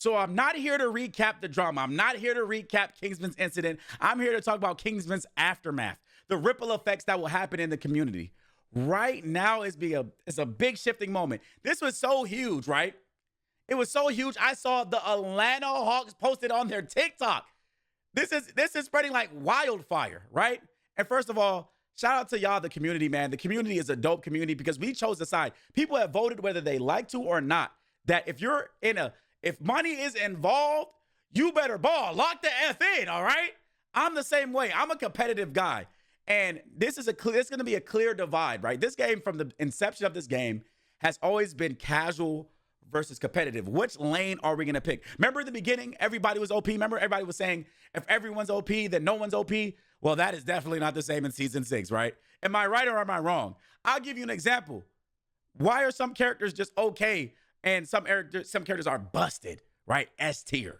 So I'm not here to recap the drama. I'm not here to recap Kingsman's incident. I'm here to talk about Kingsman's aftermath, the ripple effects that will happen in the community. Right now it's a big shifting moment. This was so huge, right? It was so huge. I saw the Atlanta Hawks posted on their TikTok. This is spreading like wildfire, right? And first of all, shout out to y'all, the community, man. The community is a dope community because we chose the side. People have voted whether they like to or not, that if money is involved, you better ball. Lock the F in, all right? I'm the same way. I'm a competitive guy. And it's going to be a clear divide, right? This game, from the inception of this game, has always been casual versus competitive. Which lane are we going to pick? Remember in the beginning, everybody was OP. Remember everybody was saying, if everyone's OP, then no one's OP. Well, that is definitely not the same in season 6, right? Am I right or am I wrong? I'll give you an example. Why are some characters just okay and some characters are busted, right? S tier.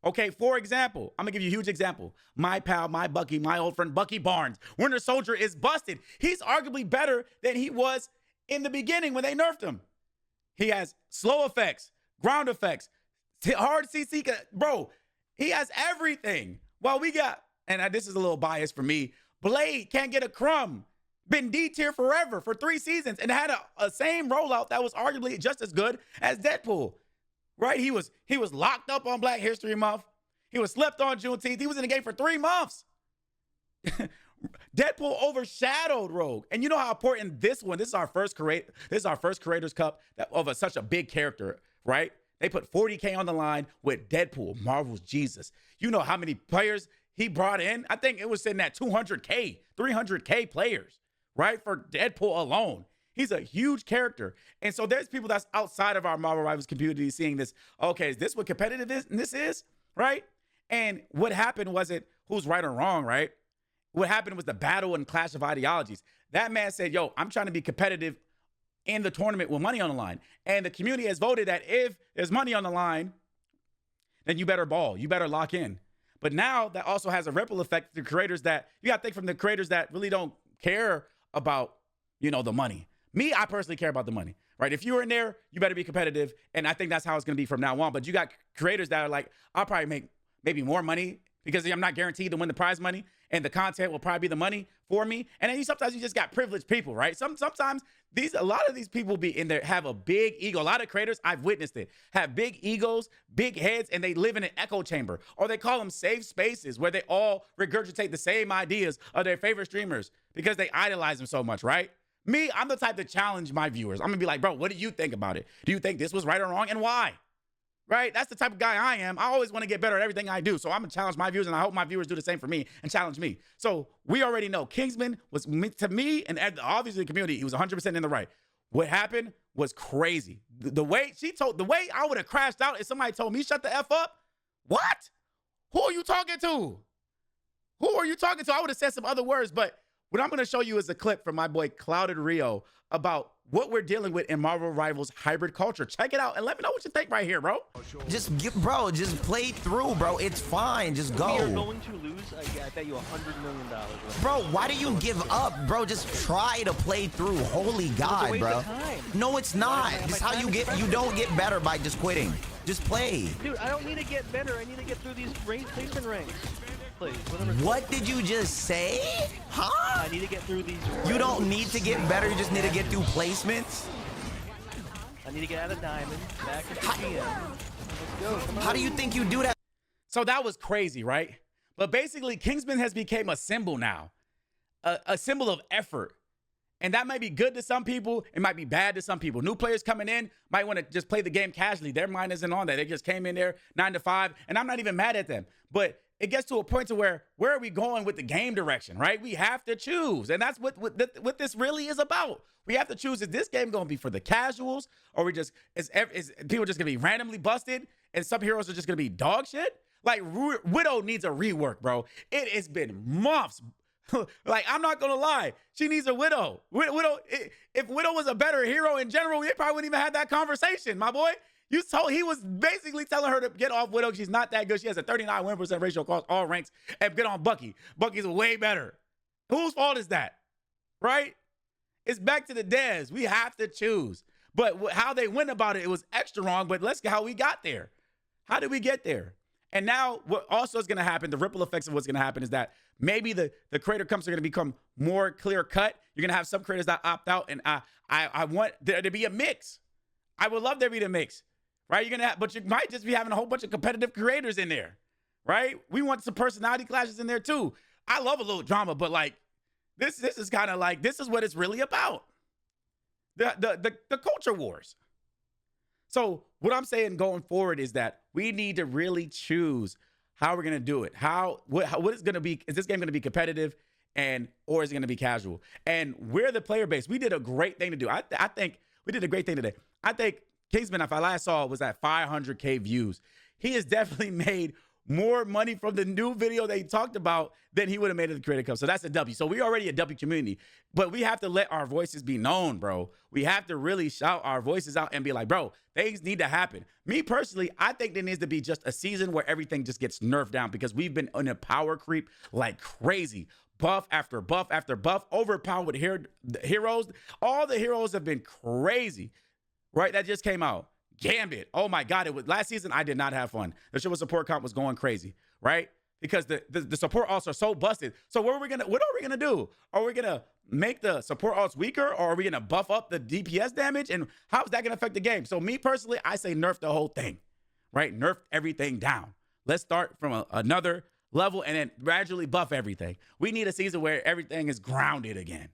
Okay, for example, I'm gonna give you a huge example. My pal, my Bucky, my old friend Bucky Barnes, Winter Soldier is busted. He's arguably better than he was in the beginning when they nerfed him. He has slow effects, ground effects, hard CC, bro. He has everything. Well, we got, and this is a little biased for me, Blade can't get a crumb. Been D tier forever for 3 seasons and had a same rollout that was arguably just as good as Deadpool, right? He was locked up on Black History Month. He was slept on Juneteenth. He was in the game for 3 months. Deadpool overshadowed Rogue. And you know how important this is our first Creators Cup of such a big character, right? They put 40K on the line with Deadpool, Marvel's Jesus. You know how many players he brought in? I think it was sitting at 200K, 300K players, right? For Deadpool alone. He's a huge character. And so there's people that's outside of our Marvel Rivals community seeing this. Okay, is this what competitive is, right? And what happened wasn't who's right or wrong, right? What happened was the battle and clash of ideologies. That man said, yo, I'm trying to be competitive in the tournament with money on the line. And the community has voted that if there's money on the line, then you better ball. You better lock in. But now that also has a ripple effect to creators that, you got to think from the creators that really don't care about, the money. Me, I personally care about the money, right? If you're in there, you better be competitive. And I think that's how it's going to be from now on. But you got creators that are like, I'll probably make maybe more money because I'm not guaranteed to win the prize money. And the content will probably be the money for me. And then sometimes you just got privileged people, right? Sometimes a lot of these people be in there, have a big ego. A lot of creators, I've witnessed it, have big egos, big heads, and they live in an echo chamber. Or they call them safe spaces where they all regurgitate the same ideas of their favorite streamers because they idolize them so much, right? Me, I'm the type to challenge my viewers. I'm gonna be like, bro, what do you think about it? Do you think this was right or wrong, and why? Right? That's the type of guy I am. I always want to get better at everything I do. So I'm going to challenge my viewers, and I hope my viewers do the same for me and challenge me. So we already know Kingsman was, to me, and obviously the community, he was 100% in the right. What happened was crazy. The way I would have crashed out if somebody told me, shut the F up. What? Who are you talking to? I would have said some other words, but what I'm going to show you is a clip from my boy Clouded Rio about what we're dealing with in Marvel Rivals hybrid culture. Check it out and let me know what you think right here, bro. Just play through, bro. It's fine. Just go. We are going to lose. I bet you $100 million. Bro, why do you give up, bro? Just try to play through. Holy God, bro. No, it's not. This is how you don't get better by just quitting. Just play. Dude, I don't need to get better. I need to get through these placement ranks. Please, what did you just say? Huh? I need to get through these. You don't need to get better. You just need to get through placements. I need to get out of diamond, back into GM. Let's go. Come on. How do you think you do that? So that was crazy, right? But basically, Kingsman has become a symbol now, a symbol of effort. And that might be good to some people. It might be bad to some people. New players coming in might want to just play the game casually. Their mind isn't on that. They just came in there 9 to 5, and I'm not even mad at them. But it gets to a point to where are we going with the game direction, right? We have to choose. And that's what this really is about. We have to choose, is this game going to be for the casuals, or is people just going to be randomly busted and some heroes are just going to be dog shit? Like, Widow needs a rework, bro. It has been months. Like, I'm not gonna lie, she needs a Widow. If Widow was a better hero in general, we probably wouldn't even have that conversation, my boy. He was basically telling her to get off Widow. She's not that good. She has a 39 win% ratio across all ranks, and get on Bucky. Bucky's way better. Whose fault is that? Right? It's back to the devs. We have to choose. But how they went about it was extra wrong. But let's get how we got there. How did we get there? And now what also is going to happen, the ripple effects of what's going to happen is that maybe the creator comps are going to become more clear cut. You're going to have some creators that opt out. And I want there to be a mix. I would love there to be a mix, right? You're going to have, but you might just be having a whole bunch of competitive creators in there, right? We want some personality clashes in there too. I love a little drama, but like this is kind of like, this is what it's really about. The culture wars. So what I'm saying going forward is that we need to really choose how we're going to do it. What is going to be, is this game going to be competitive or is it going to be casual? And we're the player base. We did a great thing to do. I think we did a great thing today. I think Kingsman, if I last saw, was at 500K views. He has definitely made more money from the new video they talked about than he would have made at the Creator Cup. So that's a W. So we're already a W community, but we have to let our voices be known, bro. We have to really shout our voices out and be like, bro, things need to happen. Me personally, I think there needs to be just a season where everything just gets nerfed down because we've been on a power creep like crazy. Buff after buff after buff, overpowered with heroes. All the heroes have been crazy, right? That just came out. Gambit. Oh my God. It was last season. I did not have fun. The show support comp was going crazy, right? Because the support alts are so busted. So what are we gonna do? Are we gonna make the support alts weaker, or are we gonna buff up the DPS damage? And how is that gonna affect the game? So me personally, I say nerf the whole thing, right? Nerf everything down. Let's start from another level and then gradually buff everything. We need a season where everything is grounded again.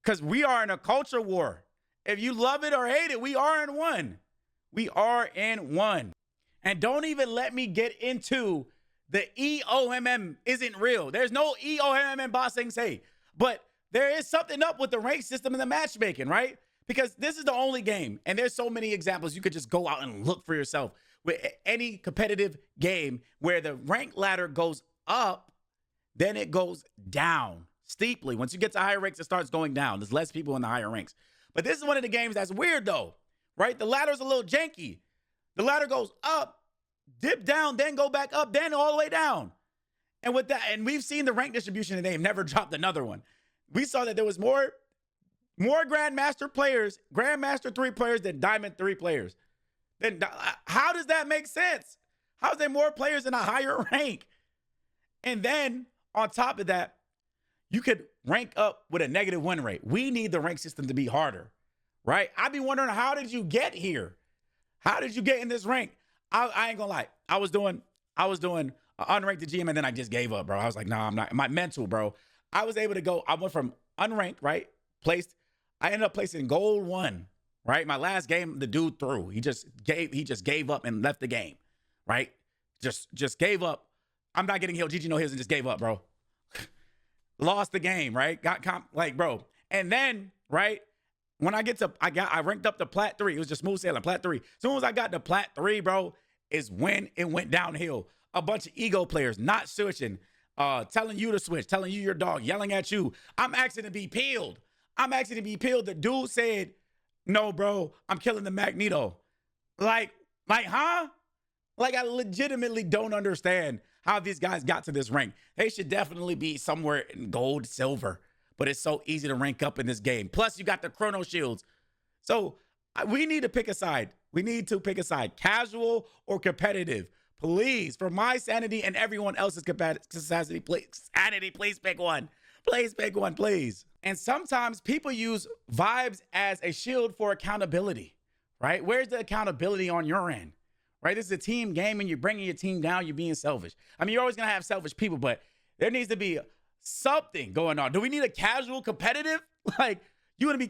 Because we are in a culture war. If you love it or hate it, we are in one. We are in one. And don't even let me get into the EOMM isn't real. There's no EOMM boss sensei. But there is something up with the rank system and the matchmaking, right? Because this is the only game. And there's so many examples. You could just go out and look for yourself with any competitive game where the rank ladder goes up, then it goes down steeply. Once you get to higher ranks, it starts going down. There's less people in the higher ranks. But this is one of the games that's weird though, right? The ladder's a little janky. The ladder goes up, dip down, then go back up, then all the way down. And with that, and we've seen the rank distribution and they've never dropped another one. We saw that there was more Grandmaster players, Grandmaster 3 players than Diamond 3 players. Then how does that make sense? How is there more players in a higher rank? And then on top of that, you could rank up with a negative win rate. We need the rank system to be harder, right? I be wondering, how did you get here? How did you get in this rank? I ain't gonna lie. I was doing unranked to GM and then I just gave up, bro. I was like, nah, I'm not. My mental, bro. I was able to go. I went from unranked, right? I ended up placing gold 1, right? My last game, the dude threw. He just gave up and left the game, right? Just gave up. I'm not getting healed. GG no heals and just gave up, bro. Lost the game, right? Bro. And then, right, when I ranked up to plat 3. It was just smooth sailing, plat 3. As soon as I got to plat 3, bro, is when it went downhill. A bunch of ego players not switching, telling you to switch, telling you your dog, yelling at you. I'm asking to be peeled. The dude said, no, bro, I'm killing the Magneto. Like, huh? Like, I legitimately don't understand how these guys got to this rank. They should definitely be somewhere in gold, silver, but it's so easy to rank up in this game. Plus, you got the chrono shields. So we need to pick a side. Casual or competitive. Please, for my sanity and everyone else's sanity, please pick one. Please pick one, please. And sometimes people use vibes as a shield for accountability, right? Where's the accountability on your end? Right? This is a team game and you're bringing your team down. You're being selfish. I mean, you're always going to have selfish people, but there needs to be something going on. Do we need a casual competitive? Like, you want to be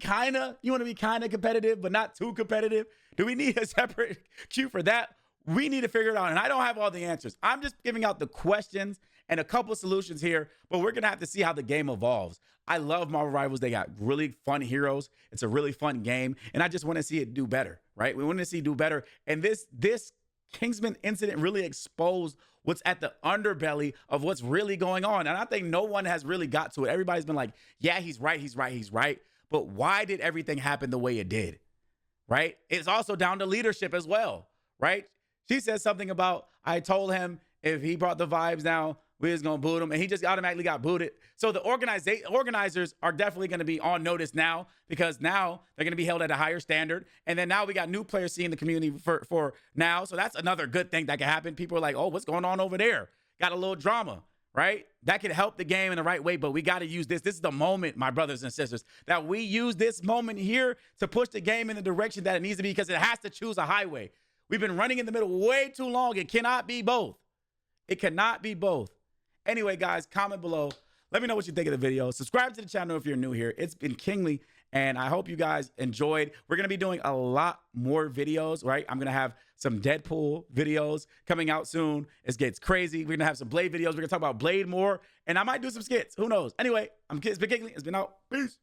kind of competitive, but not too competitive? Do we need a separate queue for that? We need to figure it out. And I don't have all the answers. I'm just giving out the questions and a couple solutions here, but we're going to have to see how the game evolves. I love Marvel Rivals. They got really fun heroes. It's a really fun game. And I just want to see it do better, right? We want to see it do better. And this Kingsman incident really exposed what's at the underbelly of what's really going on. And I think no one has really got to it. Everybody's been like, yeah, he's right. But why did everything happen the way it did, right? It's also down to leadership as well, right? She said something about, I told him if he brought the vibes down, we was gonna boot him, and he just automatically got booted. So the organizers are definitely gonna be on notice now, because now they're gonna be held at a higher standard. And then now we got new players seeing the community for now. So that's another good thing that can happen. People are like, oh, what's going on over there? Got a little drama, right? That could help the game in the right way, but we got to use this. This is the moment, my brothers and sisters, that we use this moment here to push the game in the direction that it needs to be, because it has to choose a highway. We've been running in the middle way too long. It cannot be both. It cannot be both. Anyway, guys, comment below. Let me know what you think of the video. Subscribe to the channel if you're new here. It's been Kingly, and I hope you guys enjoyed. We're going to be doing a lot more videos, right? I'm going to have some Deadpool videos coming out soon. It gets crazy. We're going to have some Blade videos. We're going to talk about Blade more, and I might do some skits. Who knows? Anyway, it's been Kingly. It's been out. Peace.